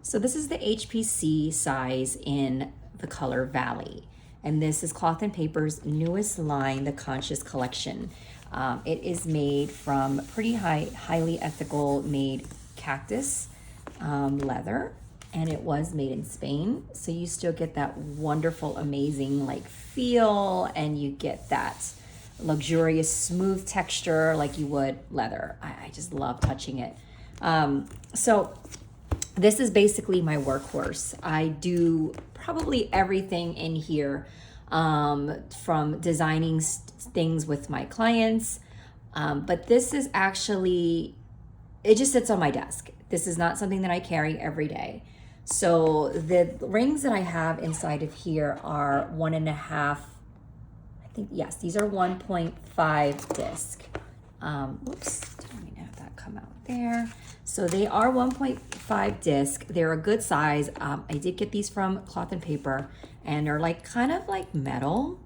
So this is the HPC size in the color Valley. And this is Cloth and Paper's newest line, the Conscious Collection. It is made from pretty highly ethical made cactus leather, and it was made in Spain. So you still get that wonderful, amazing like feel, and you get that luxurious, smooth texture like you would leather. I just love touching it. So this is basically my workhorse. I do probably everything in here, from designing things with my clients. But this is actually, it just sits on my desk. This is not something that I carry every day. So the rings that I have inside of here are 1.5, I think, yes, these are 1.5 disc. Whoops, didn't have that come out there. So they are 1.5 disc. They're a good size. I did get these from Cloth and Paper, and they're like kind of like metal.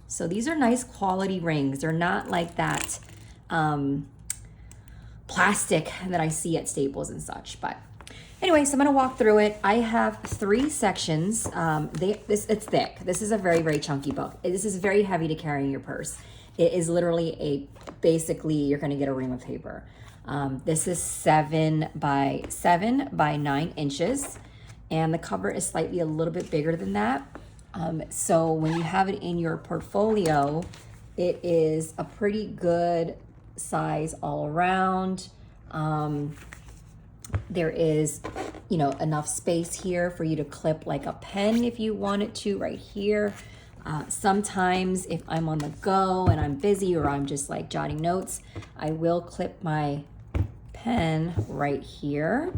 So these are nice quality rings. They're not like that plastic that I see at Staples and such. But anyway, so I'm gonna walk through it. I have 3 sections. It's thick. This is a very, very chunky book. This is very heavy to carry in your purse. It is literally basically you're gonna get a ream of paper. This is 7 by 9 inches, and the cover is slightly a little bit bigger than that. So when you have it in your portfolio, it is a pretty good size all around. There is, enough space here for you to clip like a pen if you wanted to right here. Sometimes if I'm on the go and I'm busy or I'm just like jotting notes, I will clip my pen right here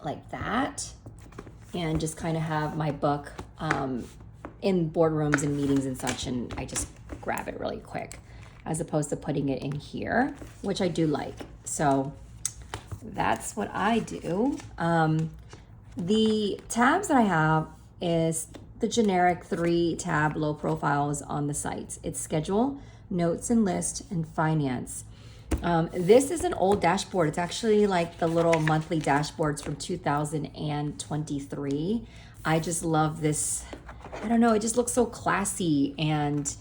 like that, and just kind of have my book in boardrooms and meetings and such, and I just grab it really quick as opposed to putting it in here, which I do like. So that's what I do. The tabs that I have is the generic 3 tab low profiles on the sites. It's schedule, notes and list, and finance. This is an old dashboard. It's actually like the little monthly dashboards from 2023. I just love this. I don't know, it just looks so classy, and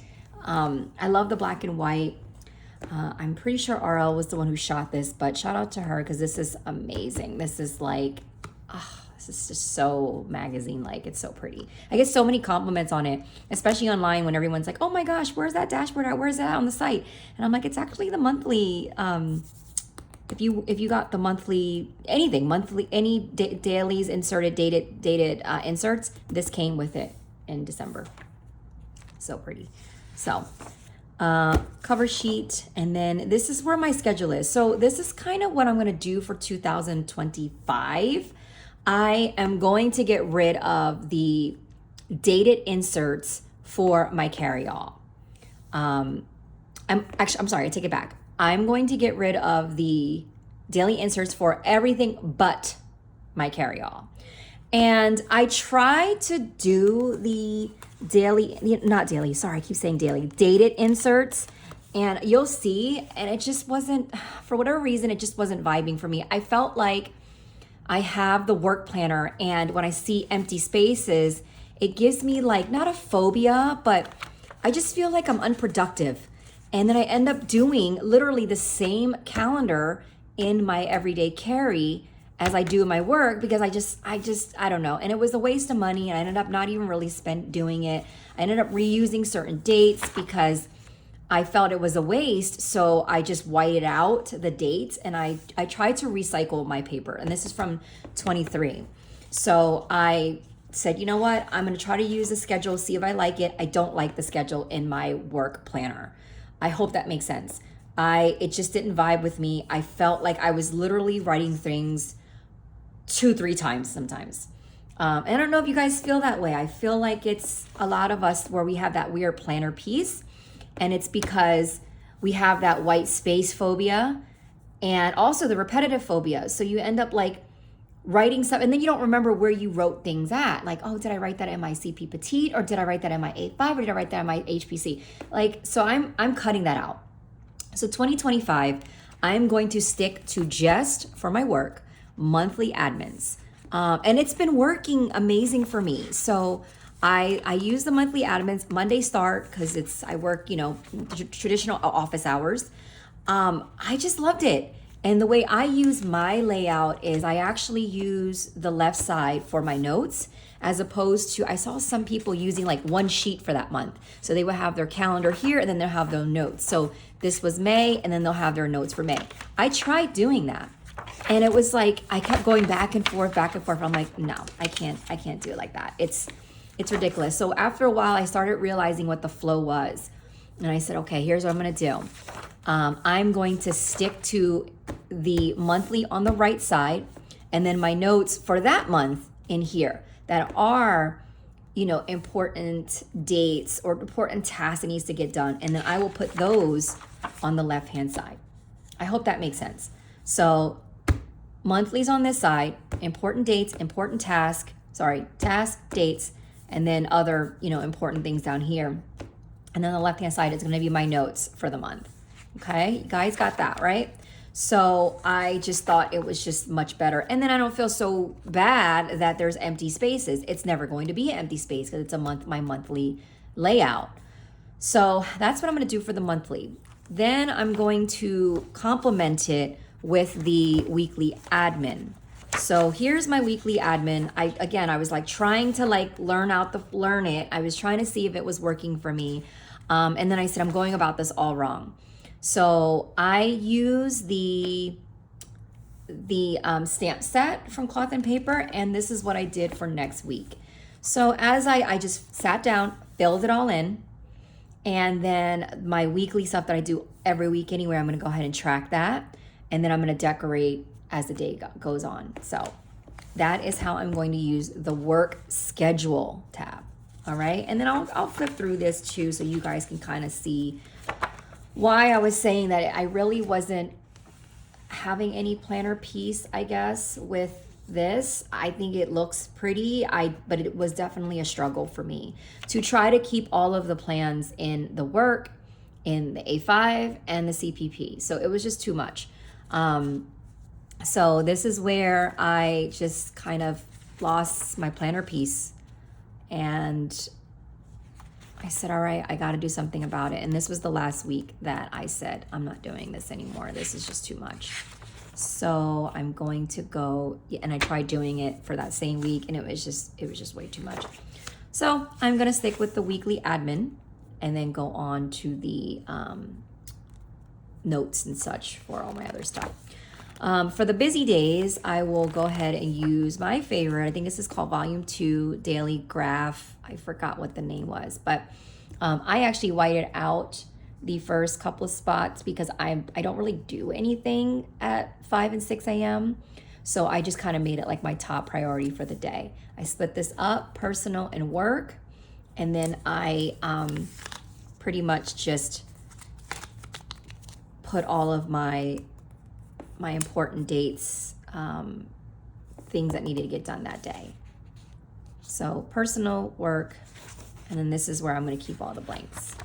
I love the black and white. I'm pretty sure RL was the one who shot this, but shout out to her because this is amazing. This is like, this is just so magazine-like. It's so pretty. I get so many compliments on it, especially online when everyone's like, oh my gosh, where's that dashboard at? Where's that on the site? And I'm like, it's actually the monthly, if you got the monthly, any dailies inserted, dated inserts, this came with it in December. So pretty. So cover sheet, and then this is where my schedule is. So this is kind of what I'm going to do for 2025. I am going to get rid of the dated inserts for my carry-all. I'm sorry, I take it back. I'm going to get rid of the daily inserts for everything but my carry-all. And I try to do the dated inserts, and you'll see, and it just wasn't, for whatever reason, it just wasn't vibing for me. I felt like I have the work planner, and when I see empty spaces, it gives me like, not a phobia, but I just feel like I'm unproductive. And then I end up doing literally the same calendar in my everyday carry as I do in my work, because I don't know. And it was a waste of money, and I ended up not even really doing it. I ended up reusing certain dates because I felt it was a waste. So I just whited out the dates, and I tried to recycle my paper. And this is from 23. So I said, you know what? I'm going to try to use a schedule, see if I like it. I don't like the schedule in my work planner. I hope that makes sense. It just didn't vibe with me. I felt like I was literally writing things 2-3 times sometimes. And I don't know if you guys feel that way. I feel like it's a lot of us where we have that weird planner piece, and it's because we have that white space phobia and also the repetitive phobia. So you end up like writing stuff, and then you don't remember where you wrote things at. Like, oh, did I write that in my CP Petite, or did I write that in my A5, or did I write that in my HPC? Like, so I'm cutting that out. So 2025, I'm going to stick to just, for my work, monthly admins. And it's been working amazing for me. So I use the monthly admins. Monday start because I work, traditional office hours. I just loved it. And the way I use my layout is I actually use the left side for my notes, as opposed to, I saw some people using like one sheet for that month. So they would have their calendar here and then they'll have their notes. So this was May and then they'll have their notes for May. I tried doing that. And it was like, I kept going back and forth. I'm like, no, I can't do it like that. It's ridiculous. So after a while, I started realizing what the flow was. And I said, okay, here's what I'm going to do. I'm going to stick to the monthly on the right side, and then my notes for that month in here that are, important dates or important tasks that needs to get done. And then I will put those on the left-hand side. I hope that makes sense. So monthlies on this side, important dates, important task, dates, and then other, important things down here. And then the left-hand side is going to be my notes for the month. Okay, you guys got that, right? So I just thought it was just much better. And then I don't feel so bad that there's empty spaces. It's never going to be an empty space because it's my monthly layout. So that's what I'm going to do for the monthly. Then I'm going to complement it with the weekly admin. So here's my weekly admin. I was like trying to learn it. I was trying to see if it was working for me. And then I said, I'm going about this all wrong. So I use the stamp set from Cloth and Paper, and this is what I did for next week. So as I just sat down, filled it all in, and then my weekly stuff that I do every week anyway, I'm going to go ahead and track that, and then I'm going to decorate as the day goes on. So that is how I'm going to use the work schedule tab. All right, and then I'll flip through this too so you guys can kind of see why I was saying that I really wasn't having any planner piece, I guess, with this. I think it looks pretty, but it was definitely a struggle for me to try to keep all of the plans in the work, in the A5, and the CPP. So it was just too much. So this is where I just kind of lost my planner piece, and I said, all right, I got to do something about it. And this was the last week that I said, I'm not doing this anymore. This is just too much. So I'm going to go, and I tried doing it for that same week, and it was just way too much. So I'm going to stick with the weekly admin and then go on to the notes and such for all my other stuff. For the busy days, I will go ahead and use my favorite. I think this is called Volume 2 Daily Graph. I forgot what the name was, but I actually whited out the first couple of spots because I don't really do anything at 5 and 6 a.m. So I just kind of made it like my top priority for the day. I split this up, personal and work, and then I pretty much just put all of my important dates, things that needed to get done that day. So personal, work, and then this is where I'm going to keep all the blanks.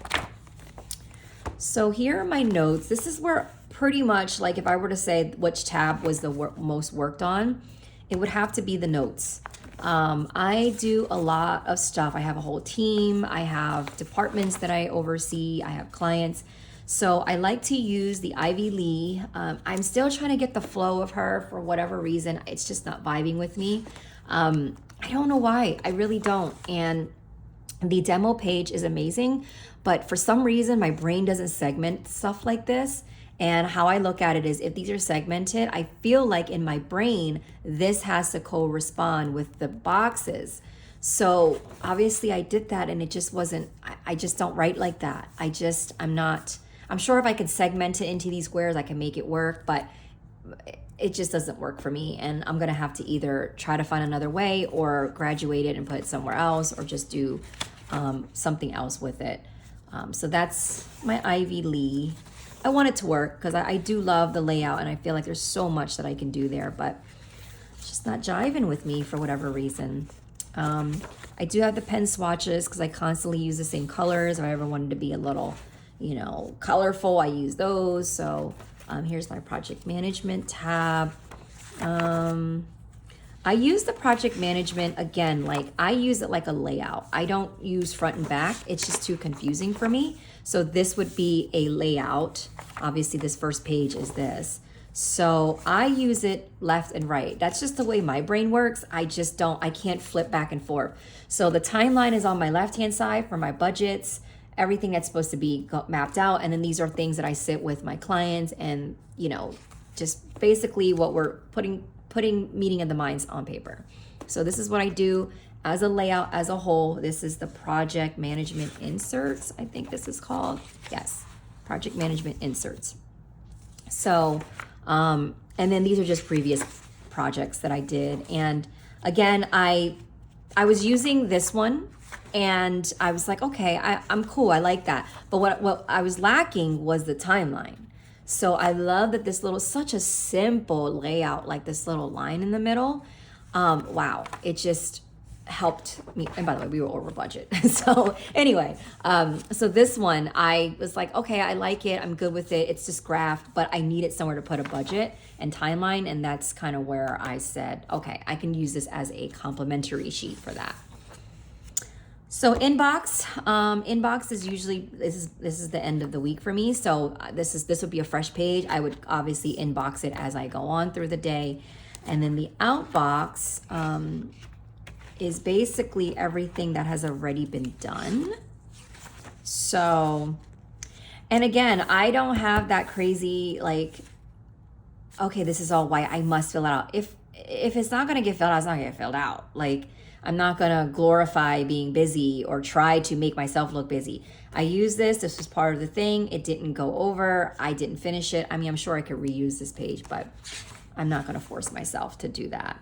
So here are my notes. This is where pretty much, like if I were to say which tab was the most worked on, it would have to be the notes. I do a lot of stuff. I have a whole team. I have departments that I oversee. I have clients. So I like to use the Ivy Lee. I'm still trying to get the flow of her for whatever reason. It's just not vibing with me. I don't know why. I really don't. And the demo page is amazing, but for some reason my brain doesn't segment stuff like this. And how I look at it is if these are segmented, I feel like in my brain, this has to correspond with the boxes. So obviously I did that and it just wasn't, I just don't write like that. I'm sure if I could segment it into these squares, I can make it work, but it just doesn't work for me. And I'm gonna have to either try to find another way or graduate it and put it somewhere else or just do something else with it. So that's my Ivy Lee. I want it to work because I do love the layout and I feel like there's so much that I can do there, but it's just not jiving with me for whatever reason. I do have the pen swatches because I constantly use the same colors. If I ever wanted to be a little, colorful, I use those. So here's my project management tab. I use the project management again, like I use it like a layout. I don't use front and back. It's just too confusing for me. So this would be a layout. Obviously this first page is this. So I use it left and right. That's just the way my brain works. I can't flip back and forth. So the timeline is on my left-hand side for my budgets, everything that's supposed to be mapped out. And then these are things that I sit with my clients and, you know, just basically what we're putting meeting of the minds on paper. So this is what I do as a layout as a whole. This is the project management inserts. I think this is called, yes, project management inserts. So, and then these are just previous projects that I did. And again, I was using this one and I was like, okay, I'm cool. I like that. But what I was lacking was the timeline. So I love that this such a simple layout, like this little line in the middle. Wow, it just helped me. And by the way, we were over budget. So anyway, so this one, I was like, okay, I like it. I'm good with it. It's just graph, but I needed somewhere to put a budget and timeline. And that's kind of where I said, okay, I can use this as a complementary sheet for that. So inbox is usually, this is the end of the week for me. So this would be a fresh page. I would obviously inbox it as I go on through the day. And then the outbox is basically everything that has already been done. So, and again, I don't have that crazy, like, okay, this is all white, I must fill it out. If it's not gonna get filled out, it's not gonna get filled out. Like, I'm not gonna glorify being busy or try to make myself look busy. I use this was part of the thing. It didn't go over, I didn't finish it. I mean, I'm sure I could reuse this page, but I'm not gonna force myself to do that.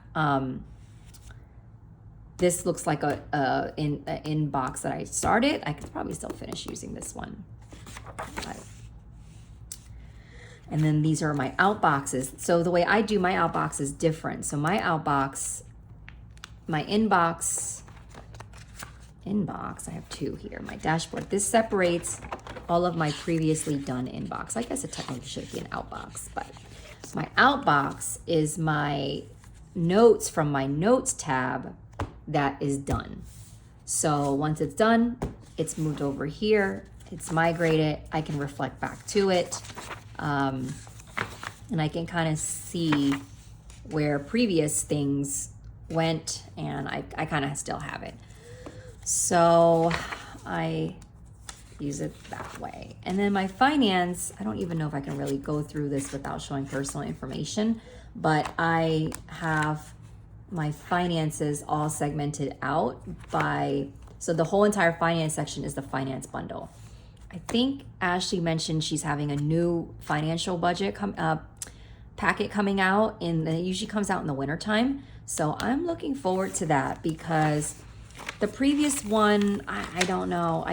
This looks like an inbox that I started. I could probably still finish using this one. And then these are my outboxes. So the way I do my outbox is different. So my outbox, my inbox, I have two here, my dashboard. This separates all of my previously done inbox. I guess it technically should be an outbox, but my outbox is my notes from my notes tab that is done. So once it's done, it's moved over here, it's migrated, I can reflect back to it, and I can kind of see where previous things went, and I kind of still have it. So I use it that way. And then my finance, I don't even know if I can really go through this without showing personal information, but I have my finances all segmented out by, so the whole entire finance section is the finance bundle. I think Ashley mentioned she's having a new financial budget packet coming out, and it usually comes out in the wintertime. So I'm looking forward to that, because the previous one, I don't know.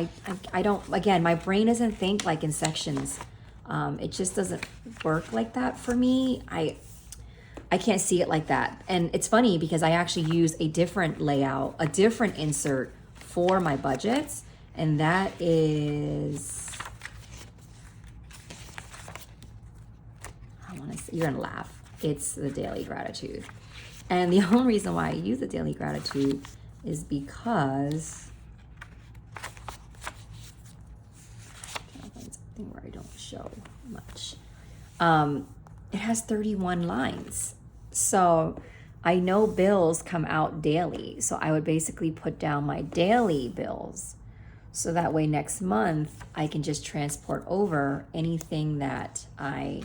I don't, again, my brain doesn't think like in sections. It just doesn't work like that for me. I can't see it like that. And it's funny because I actually use a different layout, a different insert for my budgets. And that is, you're gonna laugh. It's the daily gratitude. And the only reason why I use the daily gratitude is because I'll find something where I don't show much. It has 31 lines. So I know bills come out daily. So I would basically put down my daily bills. So that way next month I can just transport over anything that I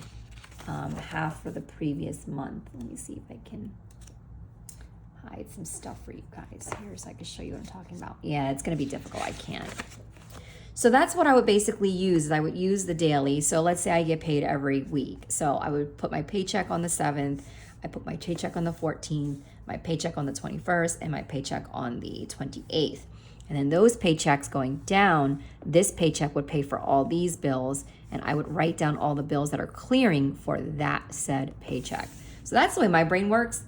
have for the previous month. Let me see if I can hide some stuff for you guys here so I can show you what I'm talking about. Yeah, it's gonna be difficult, I can't. So that's what I would basically use, is I would use the daily. So let's say I get paid every week. So I would put my paycheck on the 7th, I put my paycheck on the 14th, my paycheck on the 21st, and my paycheck on the 28th. And then those paychecks going down, this paycheck would pay for all these bills, and I would write down all the bills that are clearing for that said paycheck. So that's the way my brain works.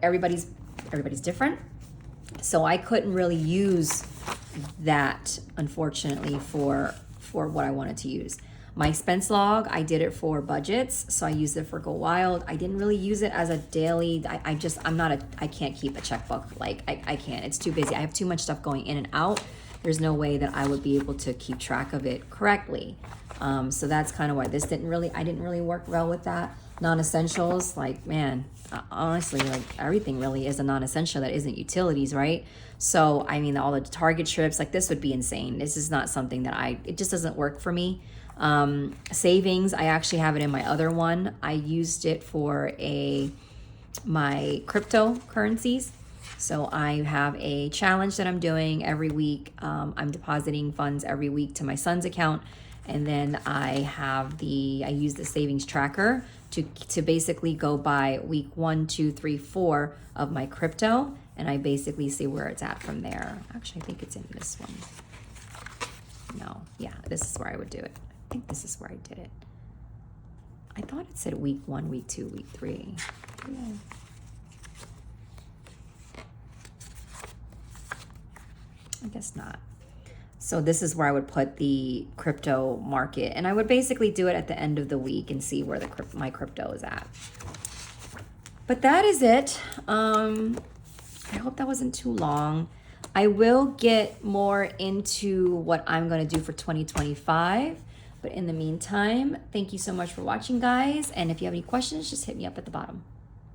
Everybody's different. So I couldn't really use that, unfortunately, for what I wanted to use. My expense log, I did it for budgets. So I used it for Go Wild. I didn't really use it as a daily, I can't keep a checkbook. Like I can't, it's too busy. I have too much stuff going in and out. There's no way that I would be able to keep track of it correctly. So that's kind of why I didn't really work well with that. Non-essentials, like, man, honestly, like everything really is a non-essential that isn't utilities, right? So, I mean, all the Target trips, like this would be insane. This is not something that it just doesn't work for me. Savings, I actually have it in my other one. I used it for my cryptocurrencies. So I have a challenge that I'm doing every week. I'm depositing funds every week to my son's account. And then I use the savings tracker to basically go by week 1, 2, 3, 4 of my crypto. And I basically see where it's at from there. Actually, I think it's in this one. No, yeah, this is where I would do it. I think this is where I did it. I thought it said week 1, week 2, week 3. Yeah. I guess not. So this is where I would put the crypto market, and I would basically do it at the end of the week and see where my crypto is at. But that is it. I hope that wasn't too long. I will get more into what I'm going to do for 2025. But in the meantime, thank you so much for watching, guys. And if you have any questions, just hit me up at the bottom.